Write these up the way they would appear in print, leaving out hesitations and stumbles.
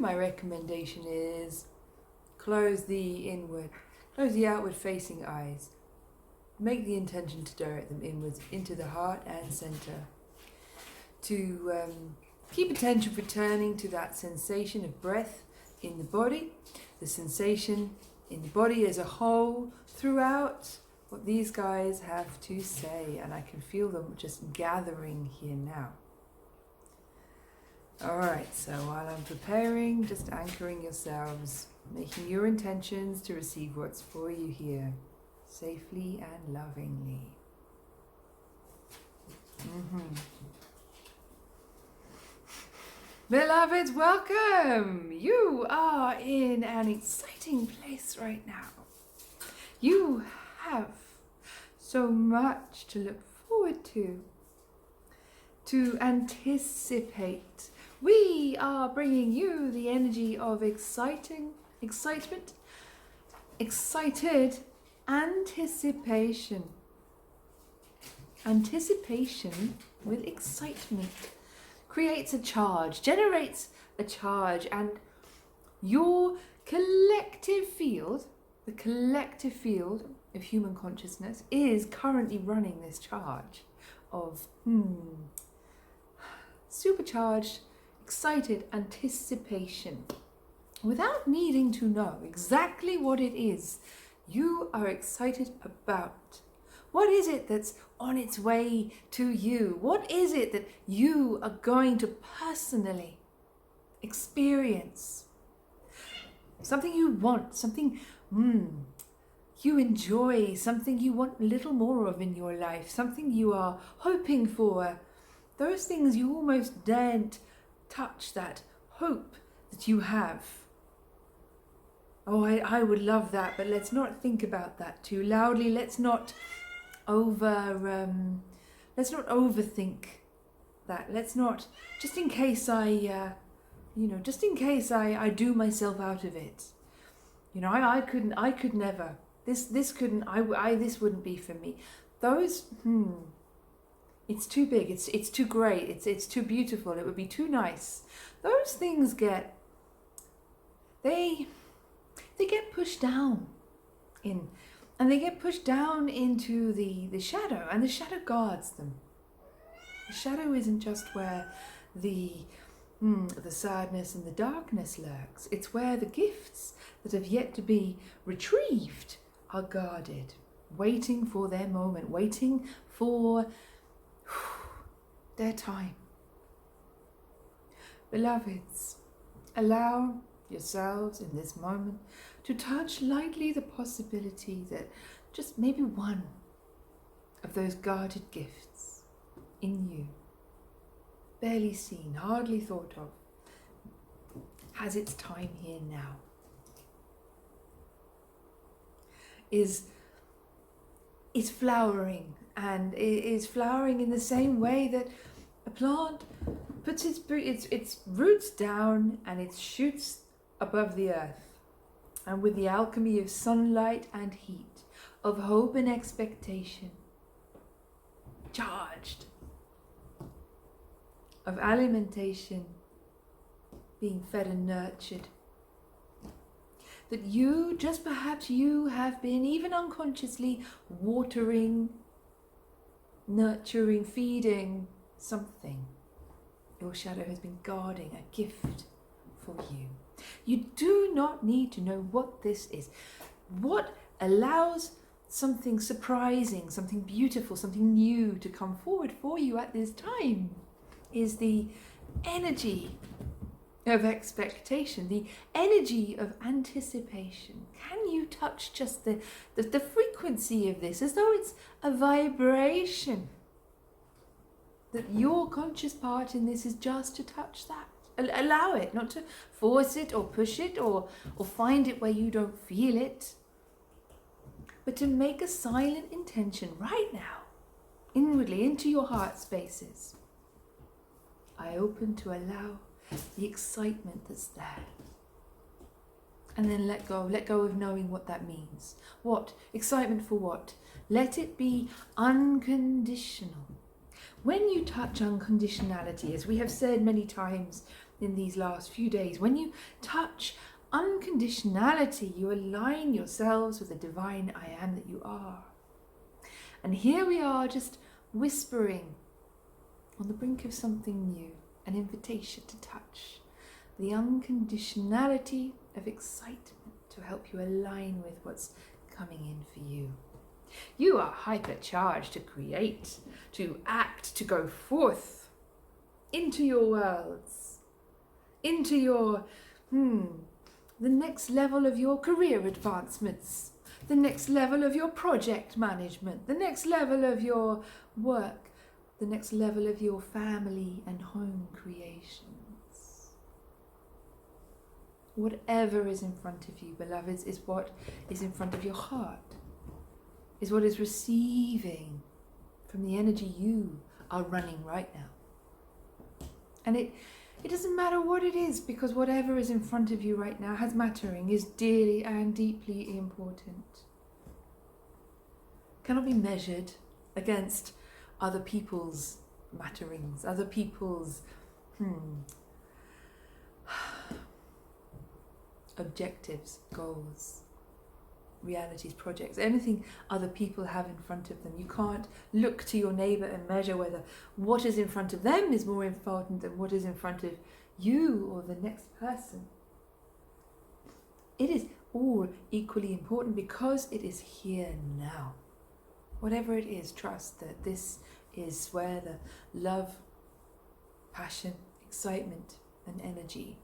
my recommendation is close the outward facing eyes. Make the intention to direct them inwards into the heart and center. To keep attention returning to that sensation of breath in the body, the sensation in the body as a whole throughout what these guys have to say, and I can feel them just gathering here now. Alright, so while I'm preparing, just anchoring yourselves, making your intentions to receive what's for you here, safely and lovingly. Beloveds, welcome! You are in an exciting place right now. You have so much to look forward to anticipate. We are bringing you the energy of excitement, excited anticipation. Anticipation with excitement creates a charge, generates a charge, and your collective field, the collective field of human consciousness, is currently running this charge of supercharged, excited anticipation without needing to know exactly what it is you are excited about. What is it that's on its way to you? What is it that you are going to personally experience? Something you want, something you enjoy, something you want a little more of in your life, something you are hoping for. Those things you almost daren't touch, that hope that you have. Oh, I would love that, but let's not think about that too loudly. Let's not overthink that. Let's not, just in case I do myself out of it. You know, I could never. This wouldn't be for me. Those, it's too big. It's too great. It's too beautiful. It would be too nice. Those things they get pushed down in. And they get pushed down into the shadow, and the shadow guards them. The shadow isn't just where the sadness and the darkness lurks. It's where the gifts that have yet to be retrieved are guarded, waiting for their moment, waiting for their time. Beloveds, allow yourselves in this moment to touch lightly the possibility that just maybe one of those guarded gifts in you, barely seen, hardly thought of, has its time here now. Is flowering, and is flowering in the same way that a plant puts its roots down and it shoots above the earth. And with the alchemy of sunlight and heat, of hope and expectation, charged, of alimentation, being fed and nurtured, that you, just perhaps you have been, even unconsciously, watering, nurturing, feeding something. Your shadow has been guarding a gift for you. You do not need to know what this is. What allows something surprising, something beautiful, something new to come forward for you at this time is the energy of expectation, the energy of anticipation. Can you touch just the frequency of this, as though it's a vibration? That your conscious part in this is just to touch that. Allow it, not to force it or push it or find it where you don't feel it, but to make a silent intention right now, inwardly into your heart spaces. I open to allow the excitement that's there. And then let go of knowing what that means. What? Excitement for what? Let it be unconditional. When you touch unconditionality, as we have said many times in these last few days. When you touch unconditionality, you align yourselves with the divine I am that you are. And here we are, just whispering on the brink of something new, an invitation to touch the unconditionality of excitement to help you align with what's coming in for you. You are hypercharged to create, to act, to go forth into your worlds, into your, the next level of your career advancements, the next level of your project management, the next level of your work, the next level of your family and home creations. Whatever is in front of you, beloveds, is what is in front of your heart, is what is receiving from the energy you are running right now. And it doesn't matter what it is, because whatever is in front of you right now has mattering, is dearly and deeply important. Cannot be measured against other people's matterings, other people's objectives, goals, realities, projects, anything other people have in front of them. You can't look to your neighbour and measure whether what is in front of them is more important than what is in front of you or the next person. It is all equally important because it is here now. Whatever it is, trust that this is where the love, passion, excitement and energy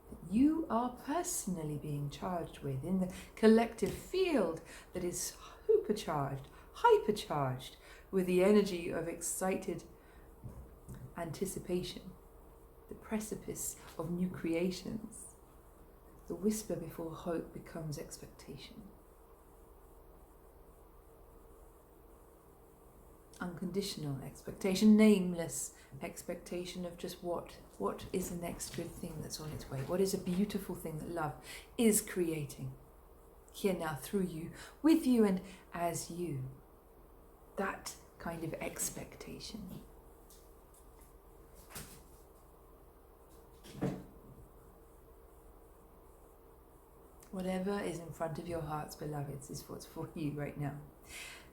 that you are personally being charged with in the collective field that is supercharged, hypercharged with the energy of excited anticipation, the precipice of new creations. The whisper before hope becomes expectation. Unconditional expectation, nameless expectation of just what is the next good thing that's on its way. What is a beautiful thing that love is creating here now through you, with you and as you. That kind of expectation. Whatever is in front of your hearts, beloveds, is what's for you right now.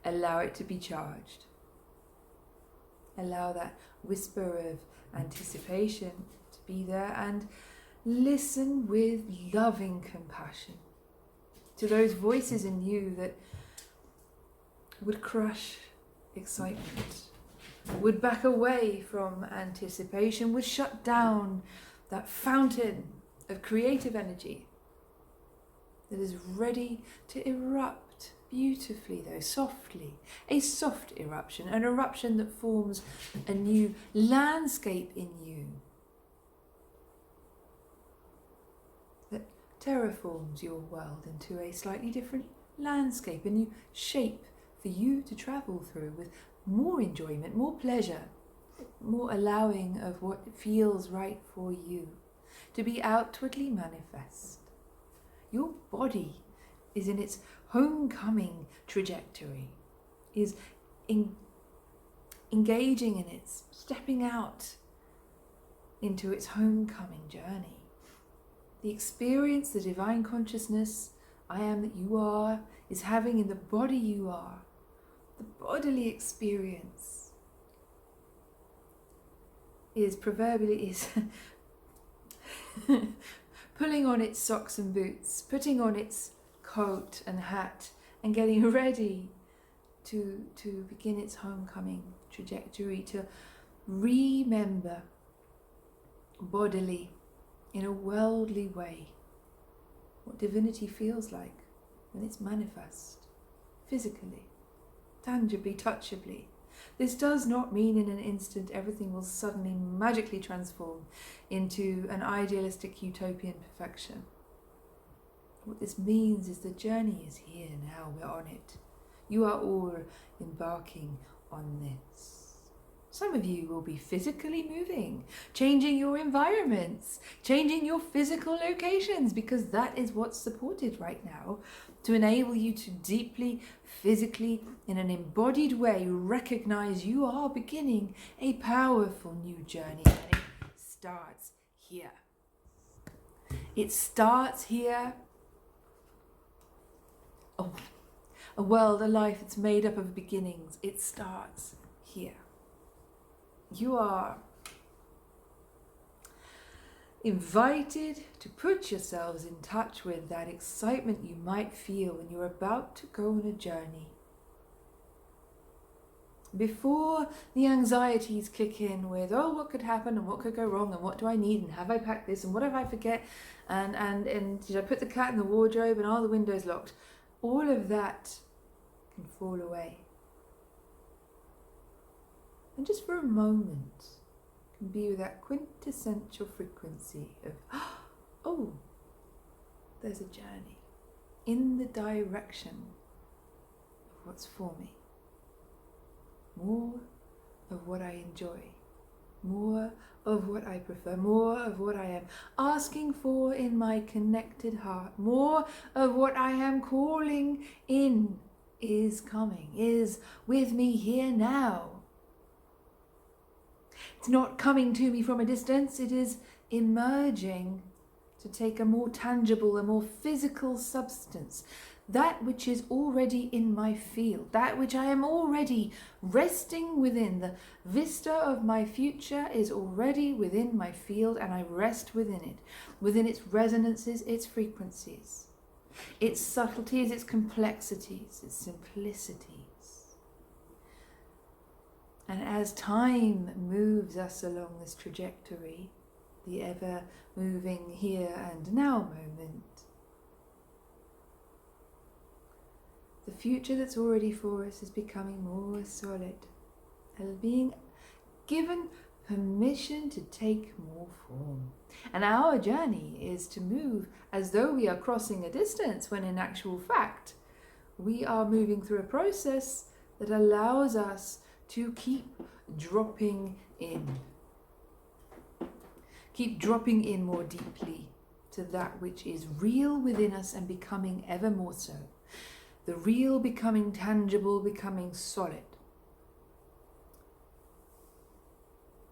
Allow it to be charged. Allow that whisper of anticipation to be there and listen with loving compassion to those voices in you that would crush excitement, would back away from anticipation, would shut down that fountain of creative energy that is ready to erupt beautifully, though softly, a soft eruption, an eruption that forms a new landscape in you, that terraforms your world into a slightly different landscape, a new shape for you to travel through with more enjoyment, more pleasure, more allowing of what feels right for you to be outwardly manifest. Your body is in its homecoming trajectory, is engaging in its stepping out into its homecoming journey. The experience the divine consciousness I am that you are is having in the body you are, the bodily experience is proverbially pulling on its socks and boots, putting on its coat and hat and getting ready to begin its homecoming trajectory, to remember bodily in a worldly way what divinity feels like when it's manifest physically, tangibly, touchably. This does not mean in an instant everything will suddenly magically transform into an idealistic utopian perfection. What this means is the journey is here now, we're on it. You are all embarking on this. Some of you will be physically moving, changing your environments, changing your physical locations, because that is what's supported right now to enable you to deeply, physically, in an embodied way, recognize you are beginning a powerful new journey, and it starts here. It starts here. Oh, a world, a life that's made up of beginnings. It starts here. You are invited to put yourselves in touch with that excitement you might feel when you're about to go on a journey. Before the anxieties kick in with, oh, what could happen and what could go wrong and what do I need and have I packed this and what if I forget and did I put the cat in the wardrobe and are the windows locked? All of that can fall away. And just for a moment, can be with that quintessential frequency of, oh, there's a journey in the direction of what's for me. More of what I enjoy, more of what I prefer, more of what I am asking for in my connected heart, more of what I am calling in is coming, is with me here now. It's not coming to me from a distance, it is emerging to take a more tangible, a more physical substance. That which is already in my field, that which I am already resting within. The vista of my future is already within my field and I rest within it, within its resonances, its frequencies, its subtleties, its complexities, its simplicities. And as time moves us along this trajectory, the ever moving here and now moment, the future that's already for us is becoming more solid and being given permission to take more form. And our journey is to move as though we are crossing a distance, when in actual fact, we are moving through a process that allows us to keep dropping in. Keep dropping in more deeply to that which is real within us and becoming ever more so. The real becoming tangible, becoming solid.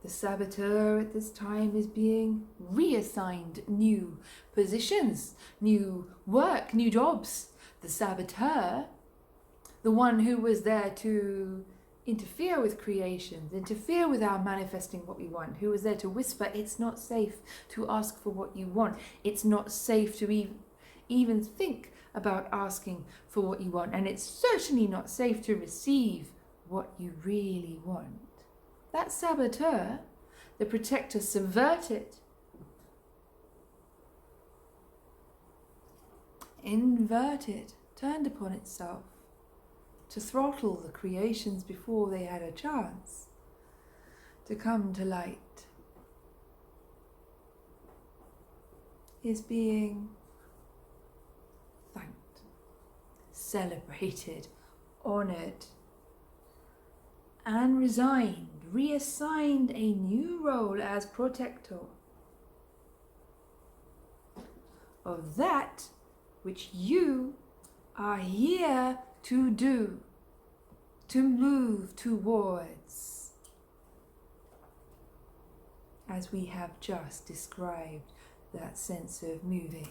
The saboteur at this time is being reassigned new positions, new work, new jobs. The saboteur, the one who was there to interfere with creations, interfere with our manifesting what we want, who was there to whisper, it's not safe to ask for what you want. It's not safe to even think about asking for what you want, and it's certainly not safe to receive what you really want. That saboteur, the protector, subverted, inverted, turned upon itself to throttle the creations before they had a chance to come to light, is being thanked, celebrated, honoured, and resigned, reassigned a new role as protector of that which you are here to do, to move towards, as we have just described that sense of moving.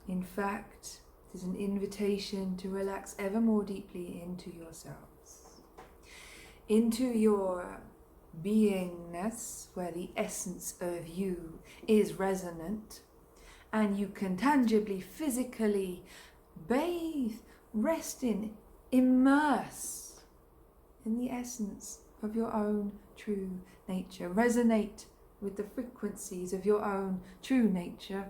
In fact, it is an invitation to relax ever more deeply into yourselves, into your beingness, where the essence of you is resonant, and you can tangibly, physically bathe, rest in, immerse in the essence of your own true nature, resonate with the frequencies of your own true nature.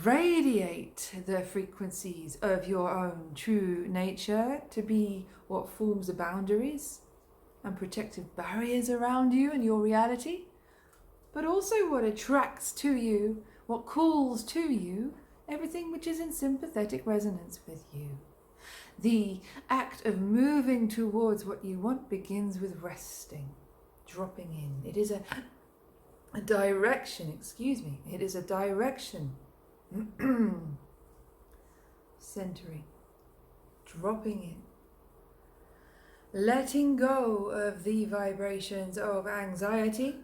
Radiate the frequencies of your own true nature to be what forms the boundaries and protective barriers around you and your reality, but also what attracts to you, what calls to you, everything which is in sympathetic resonance with you. The act of moving towards what you want begins with resting, dropping in. It is a direction, it is a direction. Centering, dropping in, letting go of the vibrations of anxiety,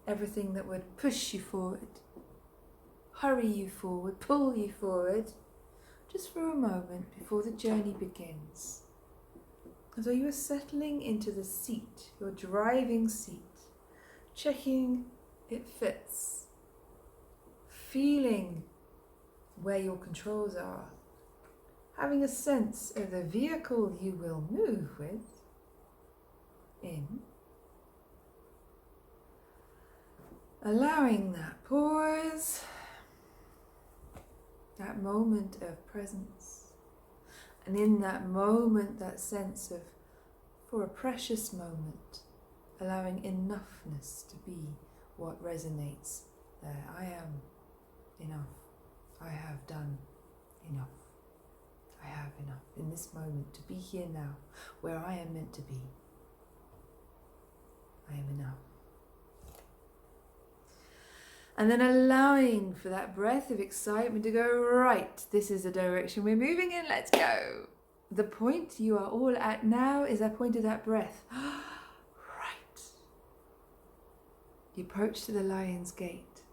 everything that would push you forward, hurry you forward, pull you forward, just for a moment before the journey begins. As though you are settling into the seat, your driving seat, checking it fits, feeling where your controls are, having a sense of the vehicle you will move with in, allowing that pause, that moment of presence, and in that moment, that sense of, for a precious moment, allowing enoughness to be what resonates there. I am enough. I have done enough. I have enough in this moment to be here now, where I am meant to be. I am enough. And then allowing for that breath of excitement to go, right, this is the direction we're moving in, let's go. The point you are all at now is that point of that breath. Right. You approach to the Lion's Gate,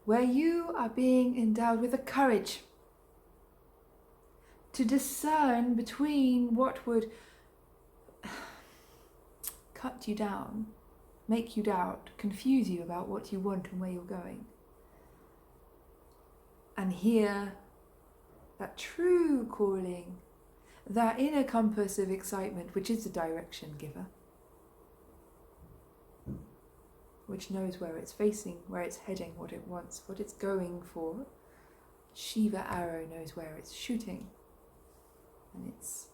where you are being endowed with the courage to discern between what would cut you down, make you doubt, confuse you about what you want and where you're going. And hear that true calling, that inner compass of excitement, which is the direction giver, which knows where it's facing, where it's heading, what it wants, what it's going for. Shiva arrow knows where it's shooting, and it's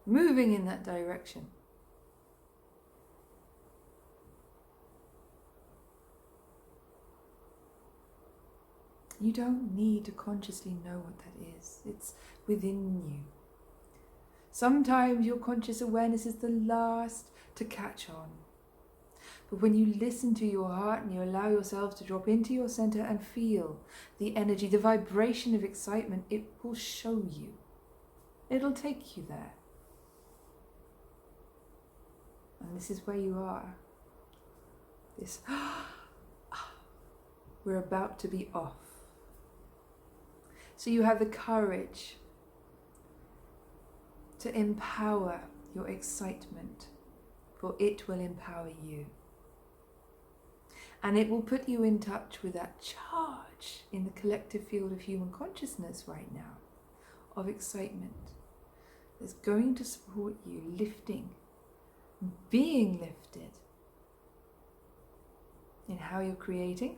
moving in that direction. You don't need to consciously know what that is. It's within you. Sometimes your conscious awareness is the last to catch on. But when you listen to your heart and you allow yourself to drop into your center and feel the energy, the vibration of excitement, it will show you. It'll take you there. And this is where you are. This, we're about to be off. So you have the courage to empower your excitement, for it will empower you. And it will put you in touch with that charge in the collective field of human consciousness right now, of excitement, that's going to support you lifting, being lifted in how you're creating,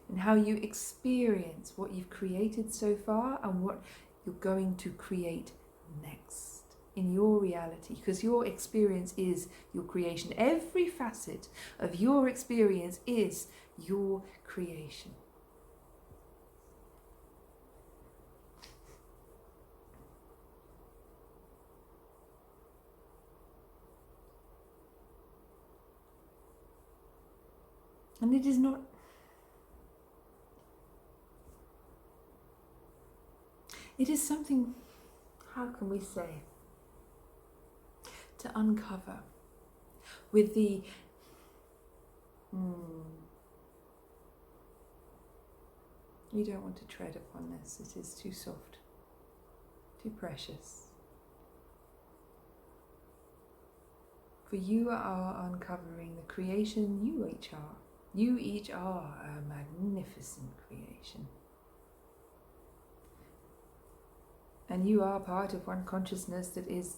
and how you experience what you've created so far and what you're going to create next in your reality, because your experience is your creation. Every facet of your experience is your creation. And it is not it is something, how can we say, to uncover with the you don't want to tread upon this, it is too soft, too precious. For you are uncovering the creation you each are. You each are a magnificent creation. And you are part of one consciousness that is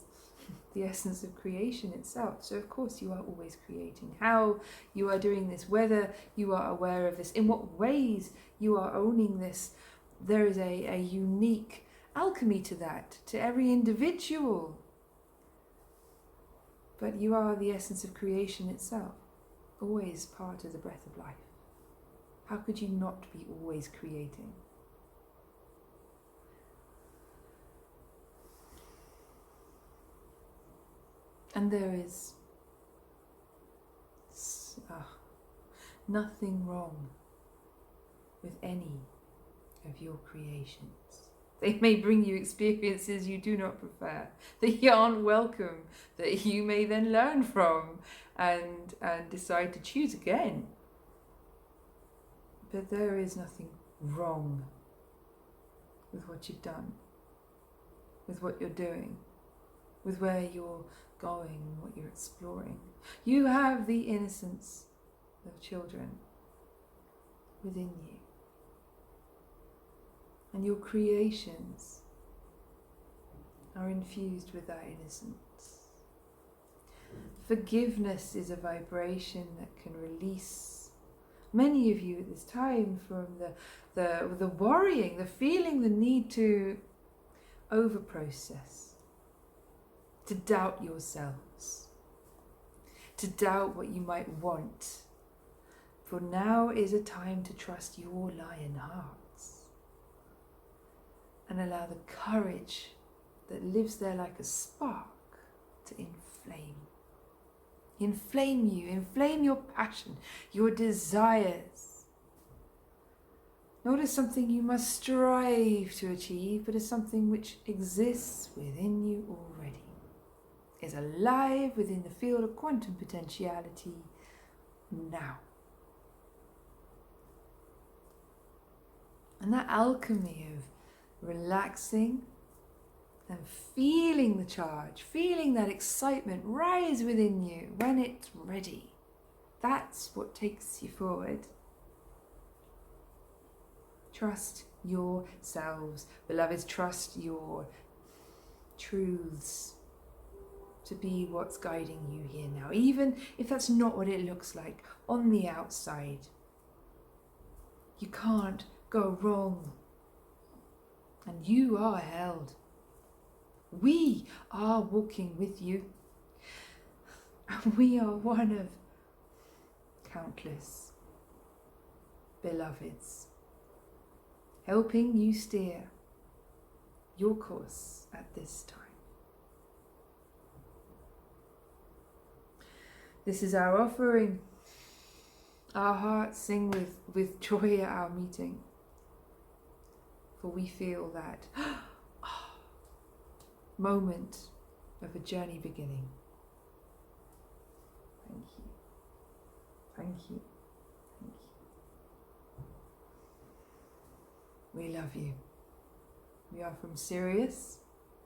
the essence of creation itself. So of course you are always creating. How you are doing this, whether you are aware of this, in what ways you are owning this, there is a unique alchemy to that, to every individual. But you are the essence of creation itself, always part of the breath of life. How could you not be always creating? And there is nothing wrong with any of your creations. They may bring you experiences you do not prefer, that you aren't welcome, that you may then learn from and decide to choose again. But there is nothing wrong with what you've done, with what you're doing, with where you're going and what you're exploring. You have the innocence of children within you. And your creations are infused with that innocence. Forgiveness is a vibration that can release many of you at this time from the worrying, the feeling, the need to over-process, to doubt yourselves, to doubt what you might want. For now is a time to trust your lion hearts and allow the courage that lives there like a spark to inflame. Inflame you, inflame your passion, your desires. Not as something you must strive to achieve, but as something which exists within you already, is alive within the field of quantum potentiality now. And that alchemy of relaxing and feeling the charge, feeling that excitement rise within you when it's ready. That's what takes you forward. Trust yourselves, beloveds, trust your truths to be what's guiding you here now, even if that's not what it looks like on the outside. You can't go wrong. And you are held. We are walking with you. And we are one of countless beloveds, helping you steer your course at this time. This is our offering. Our hearts sing with joy at our meeting. For we feel that moment of a journey beginning. Thank you. Thank you. Thank you. We love you. We are from Sirius.